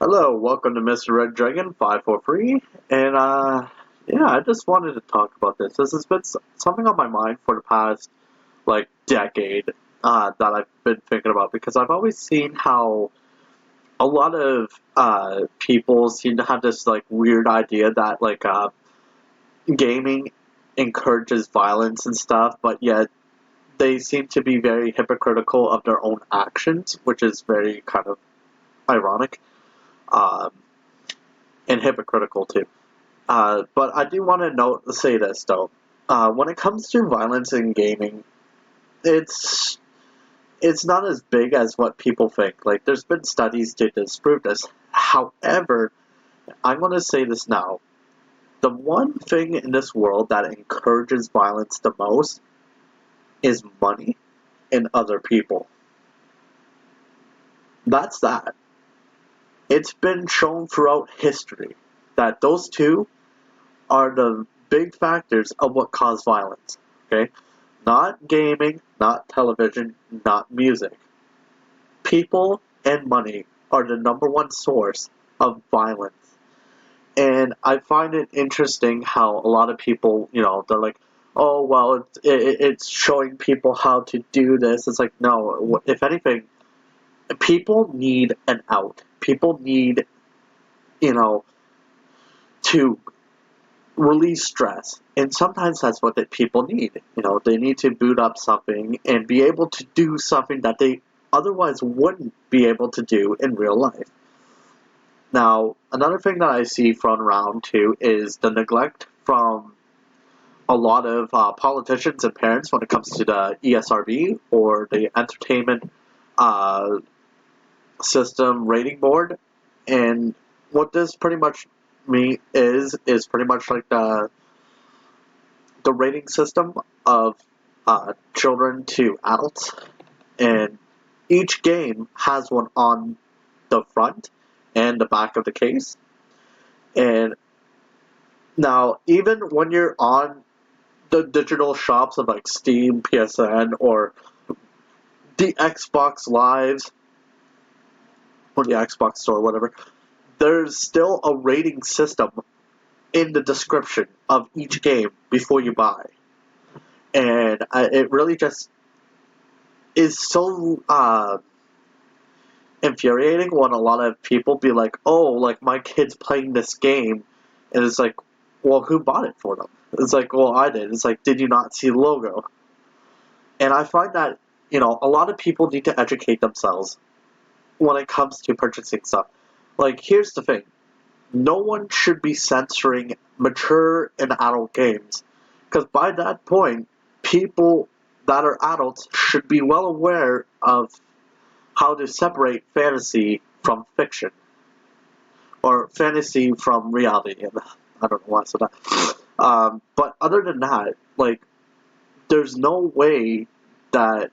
Hello, welcome to Mr. Red Dragon 543, and yeah, I just wanted to talk about this. This has been something on my mind for the past, decade, that I've been thinking about, because I've always seen how a lot of, people seem to have this, weird idea that, gaming encourages violence and stuff, but yet they seem to be very hypocritical of their own actions, which is very kind of ironic. Um, and hypocritical too. But I do want to say this though. When it comes to violence in gaming, it's it's not as big as what people think. Like, there's been studies to disprove this. However, I'm going to say this now. The one thing in this world that encourages violence the most is money and other people. That's that. It's been shown throughout history that those two are the big factors of what cause violence. Okay? Not gaming, not television, not music. People and money are the number one source of violence. And I find it interesting how a lot of people, they're like, oh, well, it's showing people how to do this. It's like, no, if anything, people need an out. People need, you know, to release stress. And sometimes that's what people need. They need to boot up something and be able to do something that they otherwise wouldn't be able to do in real life. Now, another thing that I see thrown around too is the neglect from a lot of politicians and parents when it comes to the ESRB, or the Entertainment uh, System Rating Board. And what this pretty much is pretty much like the rating system of children to adults, and each game has one on the front and the back of the case. And now, even when you're on the digital shops of like Steam, PSN, or the Xbox Lives, or the Xbox Store, whatever, there's still a rating system in the description of each game before you buy. And it really just is so infuriating when a lot of people be like, oh, like, my kid's playing this game, and it's like, well, who bought it for them? It's like, well, I did. It's like, did you not see the logo? And I find that, a lot of people need to educate themselves when it comes to purchasing stuff. Like, here's the thing. No one should be censoring mature and adult games, because by that point, people that are adults should be well aware of how to separate fantasy from fiction, or fantasy from reality. And I don't know why I said that. But other than that, there's no way that,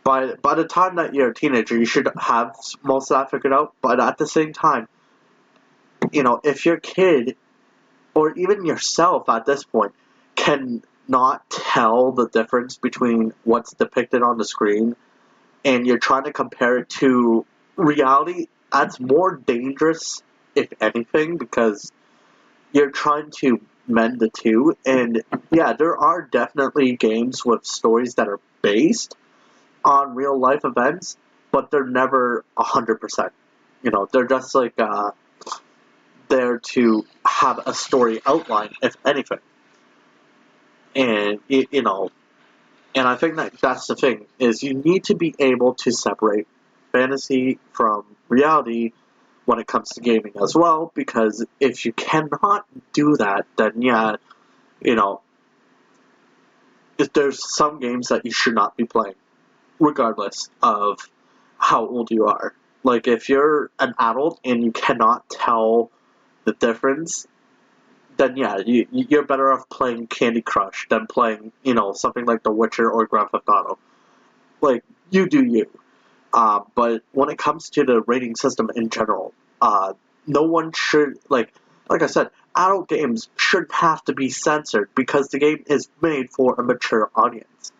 by the time that you're a teenager, you should have most of that figured out. But at the same time, if your kid, or even yourself at this point, can not tell the difference between what's depicted on the screen, and you're trying to compare it to reality, that's more dangerous, if anything, because you're trying to mend the two. And yeah, there are definitely games with stories that are based on real life events, but they're never 100%. They're just there to have a story outline, if anything. And and I think that that's the thing, is you need to be able to separate fantasy from reality when it comes to gaming as well, because if you cannot do that, then yeah, if there's some games that you should not be playing, regardless of how old you are. Like, if you're an adult and you cannot tell the difference, then yeah, you're better off playing Candy Crush than playing, something like The Witcher or Grand Theft Auto. Like, you do you. But when it comes to the rating system in general, no one should, like I said, adult games shouldn't have to be censored, because the game is made for a mature audience.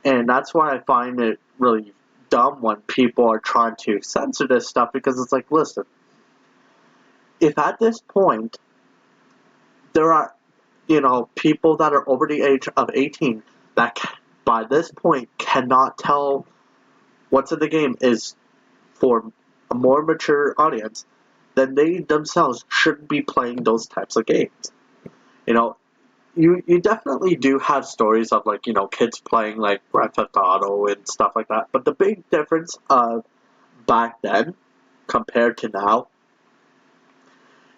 And that's why I find it really dumb when people are trying to censor this stuff, because it's like, listen, if at this point there are, people that are over the age of 18 that by this point cannot tell what's in the game is for a more mature audience, then they themselves shouldn't be playing those types of games. You definitely do have stories of, like, kids playing like Grand Theft Auto and stuff like that, but the big difference of back then compared to now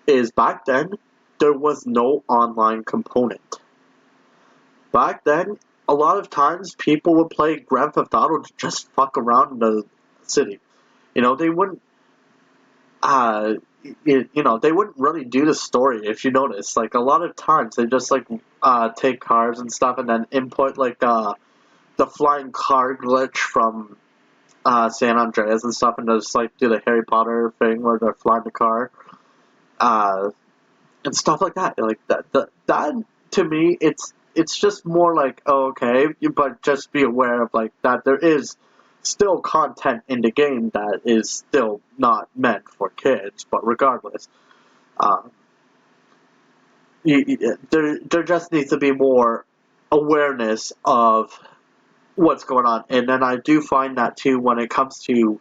is back then there was no online component. Back then, a lot of times people would play Grand Theft Auto to just fuck around in the city. They wouldn't they wouldn't really do the story. If you notice, like, a lot of times they just like take cars and stuff and then input like the flying car glitch from San Andreas and stuff, and just like do the Harry Potter thing where they're flying the car and stuff like that. Like that to me, it's just more like, oh, okay, but just be aware of like that there is still content in the game that is still not meant for kids. But regardless, there just needs to be more awareness of what's going on. And then I do find that too when it comes to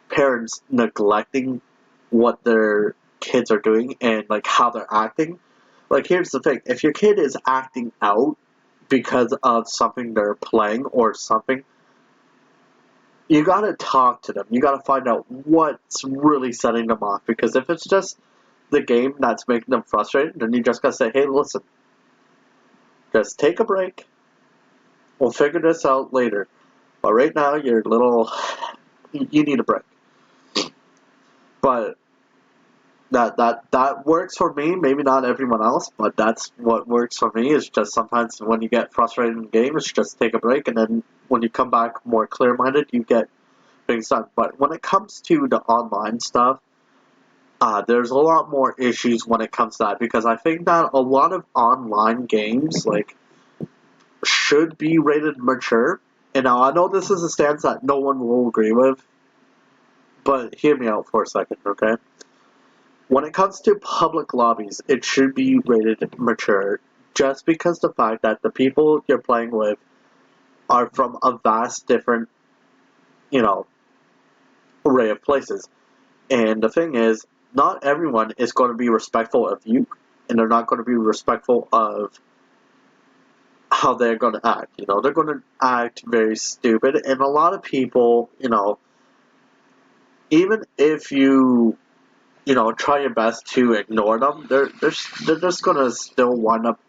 parents neglecting what their kids are doing and like how they're acting. Like, here's the thing: if your kid is acting out because of something they're playing or something, you gotta talk to them. You gotta find out what's really setting them off. Because if it's just the game that's making them frustrated, then you just gotta say, hey, listen, just take a break. We'll figure this out later. But right now, you need a break. But that works for me. Maybe not everyone else, but that's what works for me. Is just sometimes when you get frustrated in games, just take a break, and then when you come back more clear-minded, you get things done. But when it comes to the online stuff, there's a lot more issues when it comes to that, because I think that a lot of online games like should be rated mature. And now I know this is a stance that no one will agree with, but hear me out for a second, okay? When it comes to public lobbies, it should be rated mature, just because the fact that the people you're playing with are from a vast different, array of places. And the thing is, not everyone is going to be respectful of you, and they're not going to be respectful of how they're going to act. They're going to act very stupid, and a lot of people, even if you try your best to ignore them, they're just gonna still wind up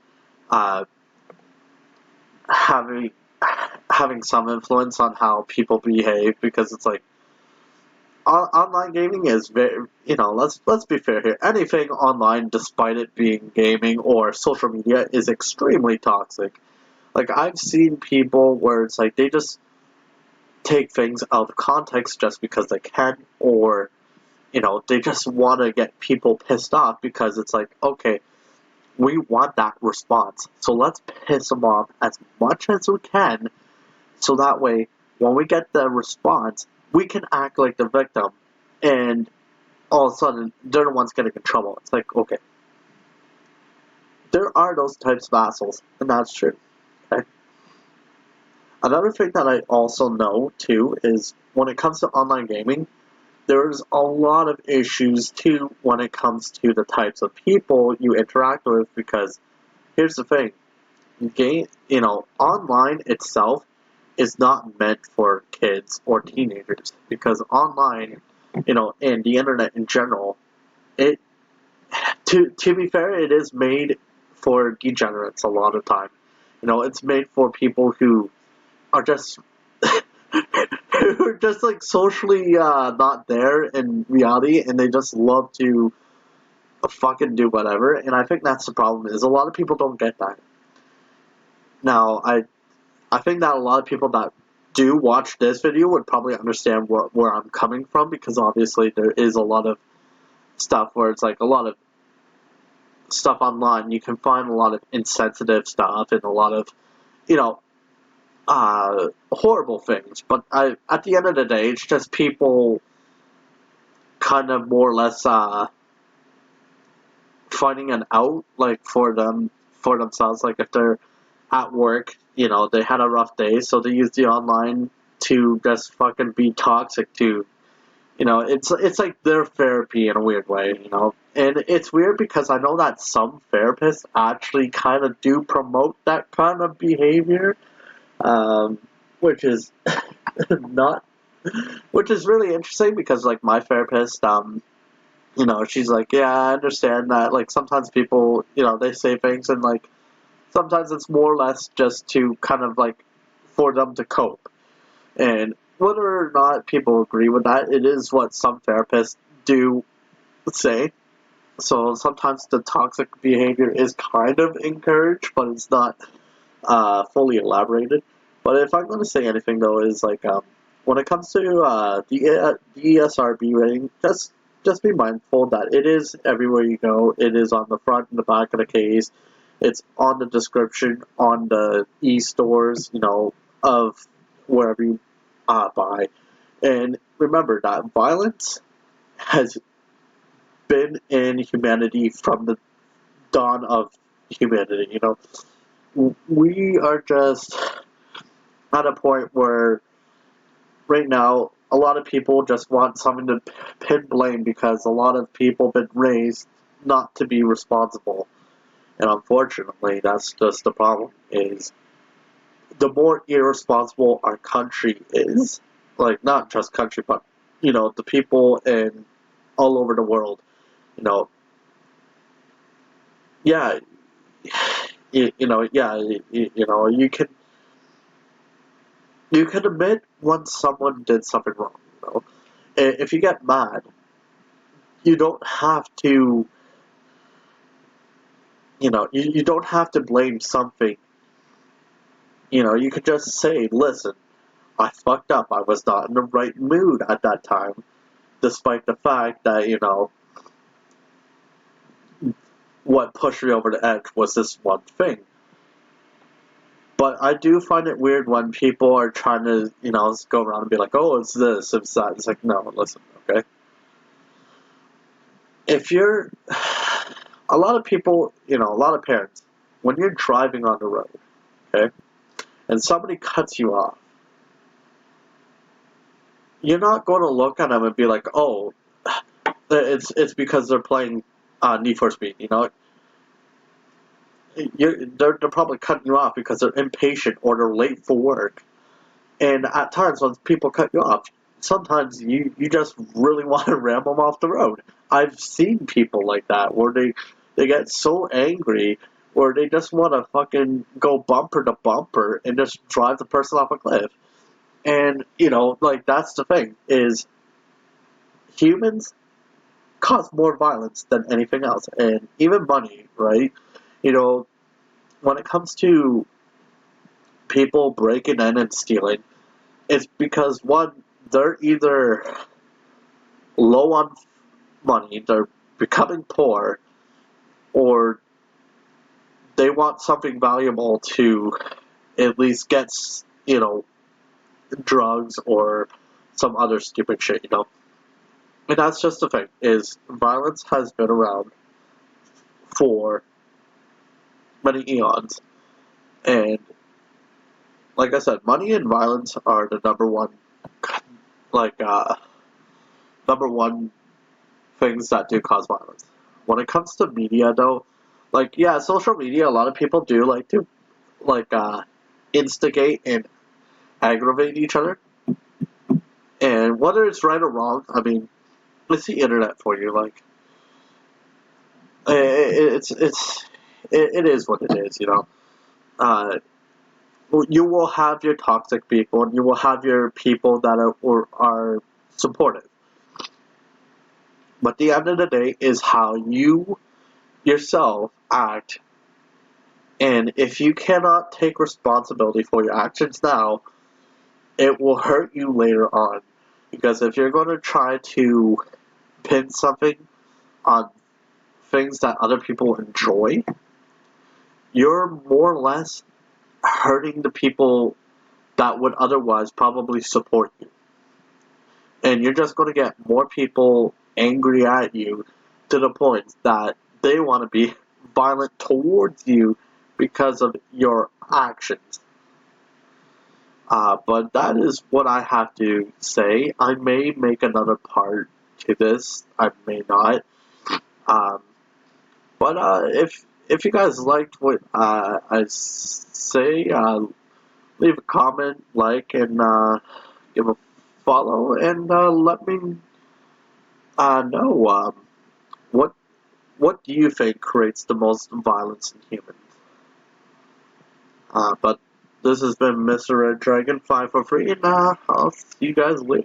having some influence on how people behave, because it's like online gaming is very, let's be fair here. Anything online, despite it being gaming or social media, is extremely toxic. Like, I've seen people where it's like they just take things out of context just because they can, or they just want to get people pissed off, because it's like, okay, we want that response, so let's piss them off as much as we can, so that way, when we get the response, we can act like the victim, and all of a sudden, they're the ones getting in trouble. It's like, okay, there are those types of assholes, and that's true. Okay? Another thing that I also know, too, is when it comes to online gaming, there's a lot of issues too when it comes to the types of people you interact with, because here's the thing, online itself is not meant for kids or teenagers, because online, and the internet in general, it to be fair, it is made for degenerates a lot of time. It's made for people who are just who are just like socially not there in reality, and they just love to fucking do whatever. And I think that's the problem, is a lot of people don't get that. Now, I think that a lot of people that do watch this video would probably understand where I'm coming from, because obviously there is a lot of stuff where it's like a lot of stuff online. You can find a lot of insensitive stuff and a lot of, horrible things. But at the end of the day, it's just people kind of more or less finding an out, like for themselves. Like if they're at work, they had a rough day, so they use the online to just fucking be toxic to. It's like their therapy in a weird way, And it's weird because I know that some therapists actually kind of do promote that kind of behavior, which is not, which is really interesting because like my therapist, she's like, yeah, I understand that. Like sometimes people, they say things and like sometimes it's more or less just to kind of like for them to cope. And whether or not people agree with that, it is what some therapists do say. So sometimes the toxic behavior is kind of encouraged, but it's not fully elaborated. But if I'm going to say anything though, is like when it comes to the ESRB rating, just be mindful that it is everywhere you go. It is on the front and the back of the case. It's on the description on the e-stores, of wherever you buy. And remember that violence has been in humanity from the dawn of humanity. We are just at a point where right now a lot of people just want something to pin blame because a lot of people have been raised not to be responsible. And unfortunately, that's just the problem, is the more irresponsible our country is, like not just country, but the people in all over the world, you know, yeah, yeah, you can admit when someone did something wrong. If you get mad, you don't have to, you don't have to blame something. You could just say, listen, I fucked up. I was not in the right mood at that time, despite the fact that, what pushed me over the edge was this one thing. But I do find it weird when people are trying to, go around and be like, oh, it's this, it's that. It's like, no, listen, okay? If you're, a lot of people, a lot of parents, when you're driving on the road, okay, and somebody cuts you off, you're not going to look at them and be like, oh, it's because they're playing Need for Speed, they're probably cutting you off because they're impatient or they're late for work. And at times when people cut you off, sometimes you just really want to ram them off the road. I've seen people like that where they get so angry where they just want to fucking go bumper to bumper and just drive the person off a cliff. And, like that's the thing, is humans cause more violence than anything else. And even money, right? When it comes to people breaking in and stealing, it's because one, they're either low on money, they're becoming poor, or they want something valuable to at least get, drugs or some other stupid shit. And that's just the thing, is violence has been around for many eons. And like I said, money and violence are the like, number one things that do cause violence. When it comes to media, though, like yeah, social media, a lot of people do like to like instigate and aggravate each other. And whether it's right or wrong, I mean, it's the internet for you. Like it is what it is. Uh, you will have your toxic people, and you will have your people that are supportive. But the end of the day is how you yourself act. And if you cannot take responsibility for your actions now, it will hurt you later on. Because if you're going to try to pin something on things that other people enjoy, you're more or less hurting the people that would otherwise probably support you. And you're just going to get more people angry at you to the point that they want to be violent towards you because of your actions. But that is what I have to say. I may make another part to this. I may not. Um, but if you guys liked what I say, leave a comment, like, and give a follow, and let me know what what do you think creates the most violence in humans. But this has been Mr. Red Dragon 543, and I'll see you guys later.